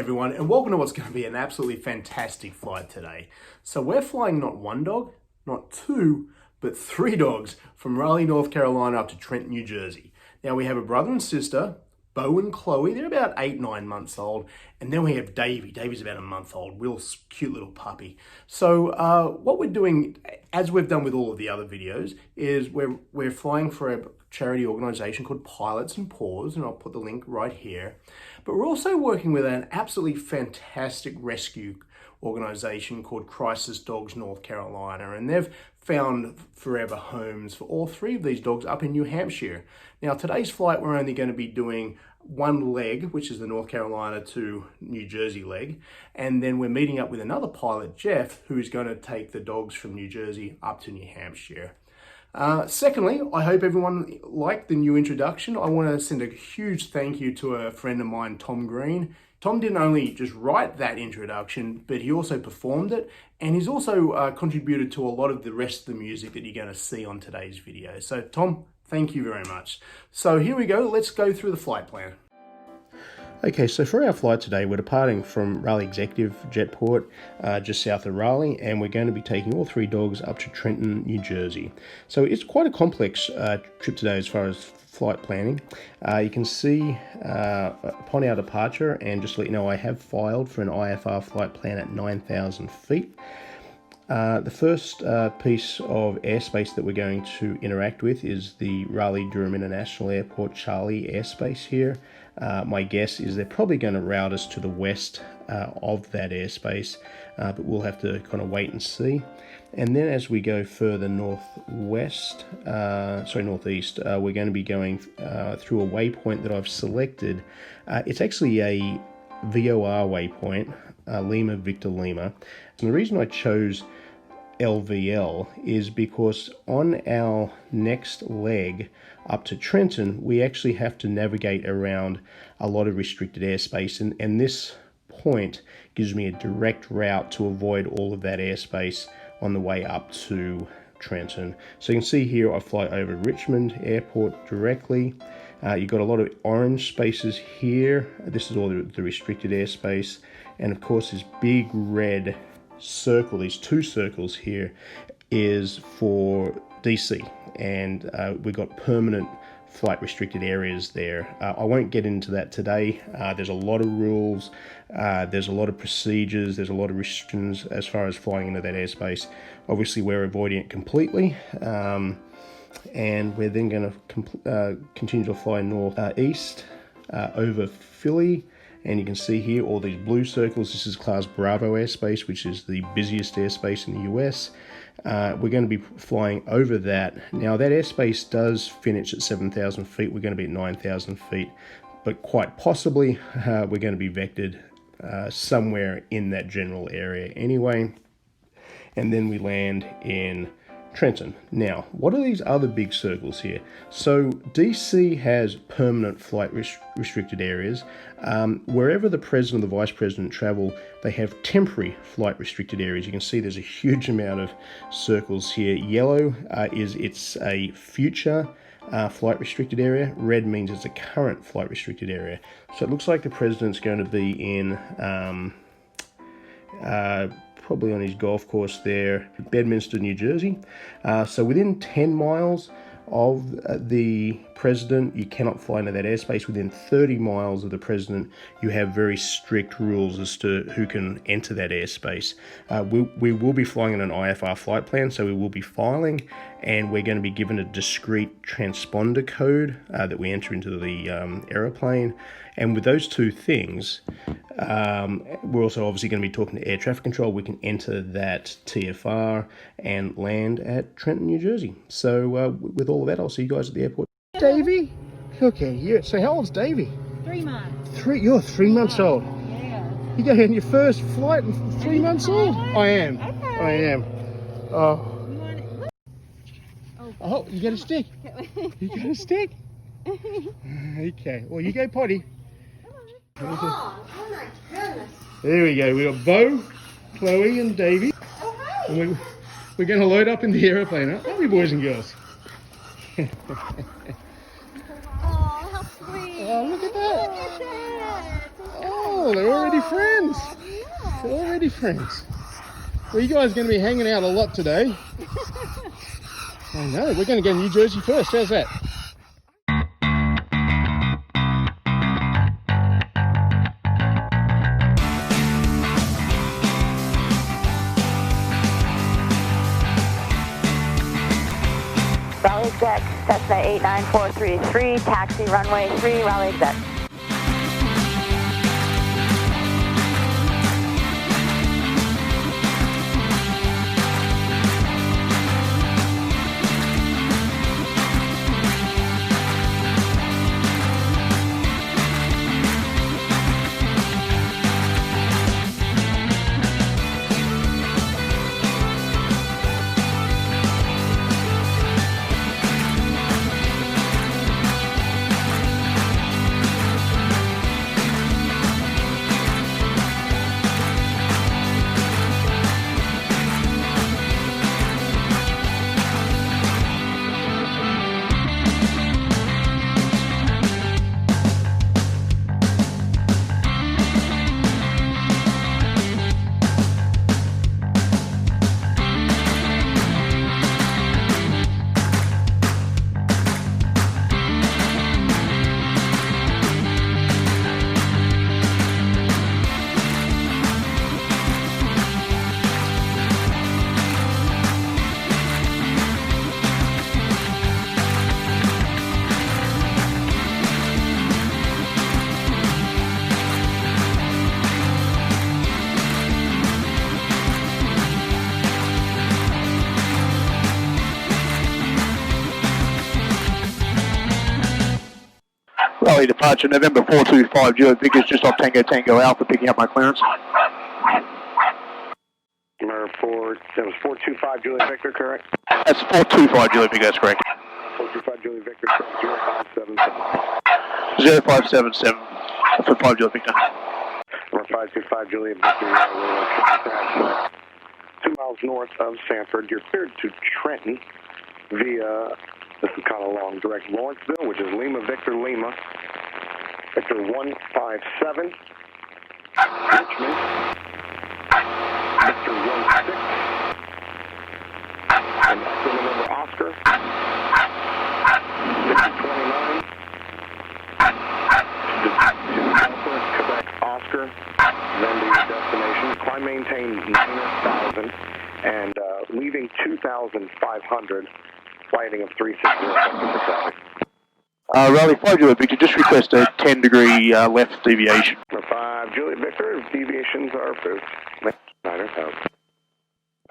everyone, and welcome to what's going to be an absolutely fantastic flight today. So we're flying not one dog, not two, but three dogs from Raleigh, North Carolina up to Trenton, New Jersey. Now we have a brother and sister, Bo and Chloe. They're about 8-9 months old. And then we have Davey. Davey's about a month old, real cute little puppy. So what we're doing, as we've done with all of the other videos, is we're flying for a charity organization called Pilots and Paws, and I'll put the link right here. But we're also working with an absolutely fantastic rescue organization called Crisis Dogs North Carolina, and they've found forever homes for all three of these dogs up in New Hampshire. Now today's flight we're only going to be doing one leg, which is the North Carolina to New Jersey leg, and then we're meeting up with another pilot, Jeff, who's going to take the dogs from New Jersey up to New Hampshire. Secondly, I hope everyone liked the new introduction. I want to send a huge thank you to a friend of mine, Tom Green. Tom didn't only just write that introduction, but he also performed it, and he's also contributed to a lot of the rest of the music that you're going to see on today's video. So Tom, thank you very much. So here we go, let's go through the flight plan. Okay, so for our flight today, we're departing from Raleigh Executive Jetport, just south of Raleigh, and we're going to be taking all three dogs up to Trenton, New Jersey. So it's quite a complex trip today as far as flight planning. You can see upon our departure, and just to let you know, I have filed for an IFR flight plan at 9,000 feet. The first piece of airspace that we're going to interact with is the Raleigh-Durham International Airport Charlie airspace here. My guess is they're probably going to route us to the west of that airspace, but we'll have to kind of wait and see. And then as we go further northeast, we're going to be going through a waypoint that I've selected. It's actually a VOR waypoint, Lima Victor Lima. And the reason I chose LVL is because on our next leg up to Trenton, we actually have to navigate around a lot of restricted airspace, and this point gives me a direct route to avoid all of that airspace on the way up to Trenton. So you can see here I fly over Richmond Airport directly. You've got a lot of orange spaces here. This is all the restricted airspace, and of course this big red circle, these two circles here, is for DC, and we've got permanent flight restricted areas there. I won't get into that today. There's a lot of rules, there's a lot of procedures, there's a lot of restrictions as far as flying into that airspace. Obviously we're avoiding it completely, and we're then going to continue to fly northeast over Philly. And you can see here all these blue circles. This is Class Bravo airspace, which is the busiest airspace in the US. We're going to be flying over that. Now that airspace does finish at 7,000 feet. We're going to be at 9,000 feet, but quite possibly we're going to be vectored somewhere in that general area anyway. And then we land in Trenton. Now, what are these other big circles here? So DC has permanent flight restricted areas. Wherever the president or the vice president travel, they have temporary flight restricted areas. You can see there's a huge amount of circles here. Yellow is it's a future flight restricted area. Red means it's a current flight restricted area. So it looks like the president's going to be in probably on his golf course there, Bedminster, New Jersey. So within 10 miles of the president, you cannot fly into that airspace. Within 30 miles of the president, you have very strict rules as to who can enter that airspace. We will be flying in an IFR flight plan, so we will be filing, and we're going to be given a discrete transponder code that we enter into the aeroplane. And with those two things, we're also obviously going to be talking to air traffic control. We can enter that TFR and land at Trenton, New Jersey. So with all of that, I'll see you guys at the airport. Davey? Okay, yeah. So how old's Davey? 3 months. You're 3 months old. Yeah. You go on your first flight and 3 months old? I am. Okay. I am. Oh. You want it? Oh, you got a stick. You got a stick? Okay. Well, you go potty. Oh my goodness. There we go. We got Bo, Chloe, and Davey. Oh, hi. And we're going to load up in the aeroplane, aren't we, boys and girls? Oh, how sweet. Oh, look at that. Look at that. Oh, they're already already friends. You're already friends. Well, you guys are going to be hanging out a lot today. I know. We're going to go to New Jersey first. How's that? Raleigh exec, Cessna 89433, taxi runway 3, Raleigh exec. Raleigh departure, November 425, Juliet Vickers, just off Tango Tango Alpha, picking up my clearance. Number 4, that was 425 Juliet Victor, correct? That's 425 Juliet Vickers, that's correct. 425 Juliet Victor, 0577. 0577 for 5 Juliet Victor. Number 525 Juliet Victor, 2 miles north of Sanford. You're cleared to Trenton via, this is kind of long, direct Lawrenceville, which is Lima Victor Lima. Victor 157. Richmond. Victor 16. And Victor November Oscar. Victor 29. Quebec Oscar. Then to your destination. Climb maintain 9,000 and leaving 2,500. Flighting of 360. Raleigh 5 Juliet Victor, just request a 10-degree left deviation. Number 5 Juliet Victor, deviations are approved. 9,000.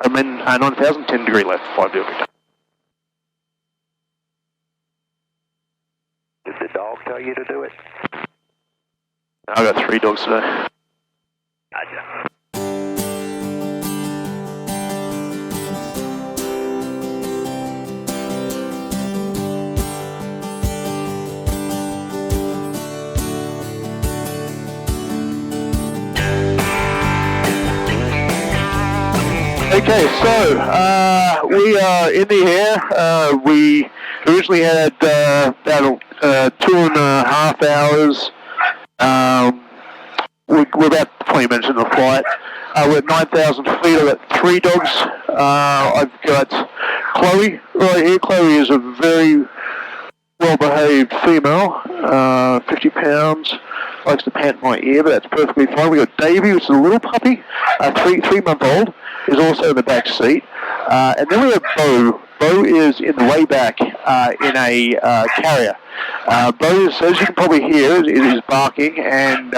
I'm in 9,000, 10-degree left, 5 Juliet Victor. Did the dog tell you to do it? I got 3 dogs today. Gotcha. Okay, so we are in the air. We originally had about 2.5 hours. We're about 20 minutes in the flight. We're at 9,000 feet. I've got 3 dogs. I've got Chloe right here. Chloe is a very well-behaved female, 50 pounds. Likes to pant my ear, but that's perfectly fine. We got Davey, which is a little puppy, 3-month-old, is also in the back seat. And then we have Bo. Bo is in the way back in a carrier. Bo is, as you can probably hear, is barking and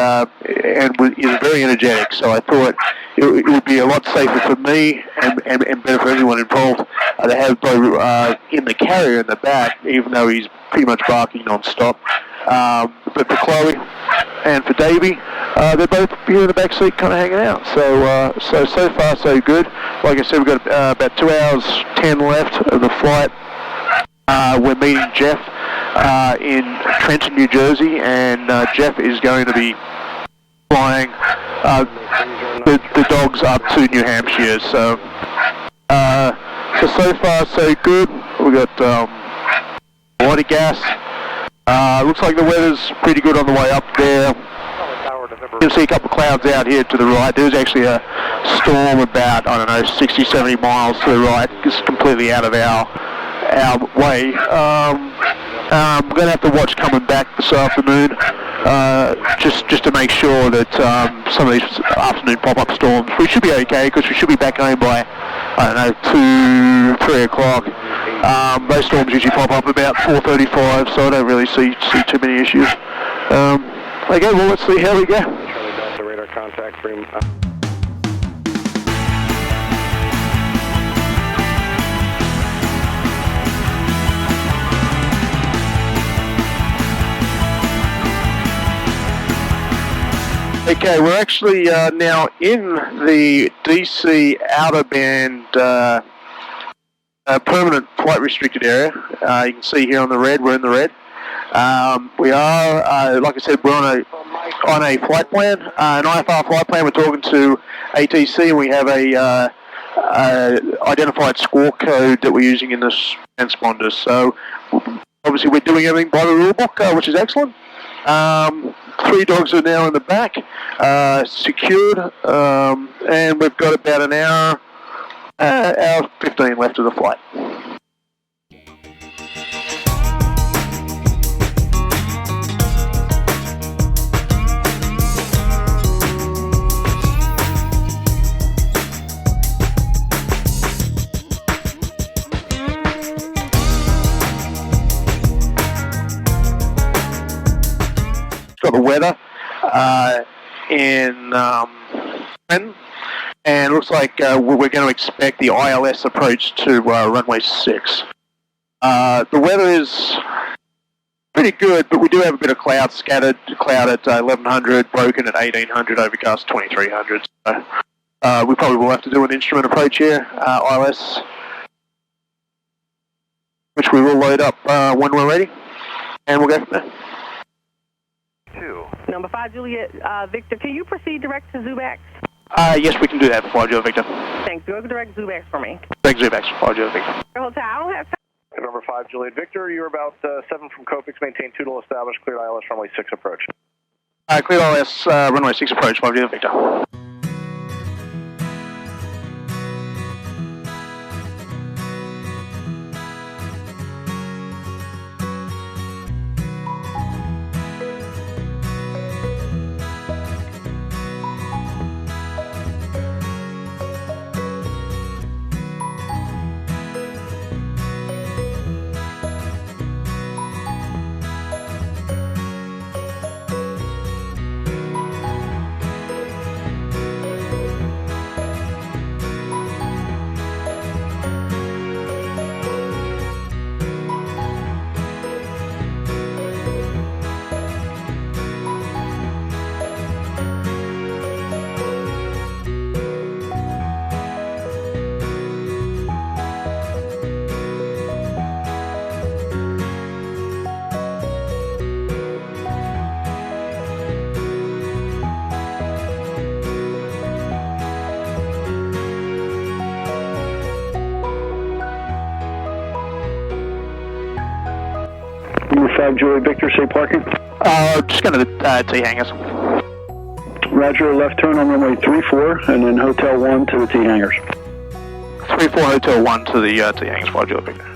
is very energetic. So I thought it would be a lot safer for me and better for everyone involved to have Bo in the carrier in the back, even though he's pretty much barking non-stop. But for Chloe and for Davey, they're both here in the back seat kind of hanging out. So far so good. Like I said, we've got about 2 hours 10 left of the flight. We're meeting Jeff in Trenton, New Jersey, and Jeff is going to be flying the dogs up to New Hampshire. So far so good. We got water gas. Looks like the weather's pretty good on the way up there. You'll see a couple of clouds out here to the right. There's actually a storm about, I don't know, 60, 70 miles to the right. It's completely out of our way. I'm going to have to watch coming back this afternoon, just to make sure that some of these afternoon pop-up storms, we should be okay because we should be back home by, I don't know, 2, 3 o'clock. Those storms usually pop up about 4:35, so I don't really see too many issues. Okay, well, let's see how we go. Charlie Delta radar contact room. Okay, we're actually now in the DC outer band permanent flight restricted area. You can see here on the red, we're in the red. We are, like I said, we're on a flight plan, an IFR flight plan. We're talking to ATC, and we have a identified squawk code that we're using in this transponder. So obviously we're doing everything by the rule book, which is excellent. 3 dogs are now in the back, secured, and we've got about an hour 15 left of the flight. Got the weather in Trenton, and it looks like we're going to expect the ILS approach to runway 6. The weather is pretty good, but we do have a bit of cloud scattered, cloud at 1100, broken at 1800, overcast 2300. So we probably will have to do an instrument approach here, ILS, which we will load up when we're ready, and we'll go from there. Number 5, Juliet Victor, can you proceed direct to Zubax? Yes, we can do that before I do it, Victor. Thanks. Go direct Zubax for me. Thanks, Zubax, before I do it, Victor. Hotel, I don't have time. Number 5, Juliet Victor, you're about 7 from Copix, maintain 2 established, cleared ILS runway 6 approach. Cleared ILS runway 6 approach, 5 do it, Victor. Number 5, Juliet Victor, say parking. Just going to the T hangars. Roger, left turn on runway 34, and then Hotel 1 to the T hangars. 34 Hotel 1 to the T hangars, 5 do it, Victor.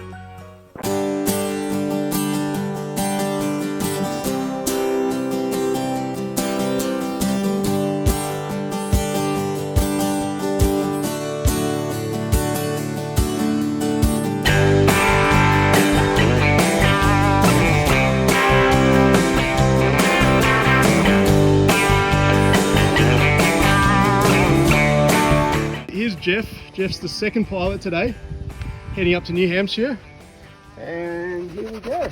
Here's Jeff. Jeff's the second pilot today, heading up to New Hampshire. And here we go.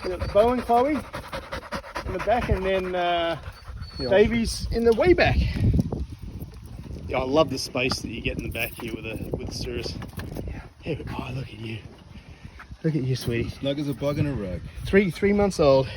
We got Bo and Chloe in the back, and then Davey's in the way back. Yeah, I love the space that you get in the back here with the Cirrus. Yeah, oh, look at you. Look at you, sweetie. Snug as a bug in a rug. Three months old.